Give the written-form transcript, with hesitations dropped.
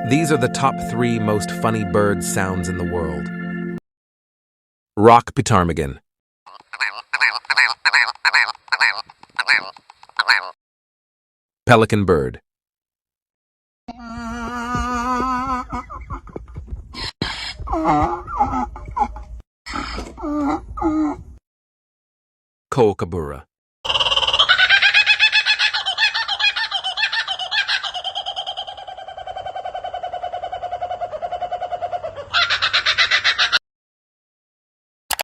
These are the top 3 most funny bird sounds in the world. Rock ptarmigan. Pelican bird. Kookaburra.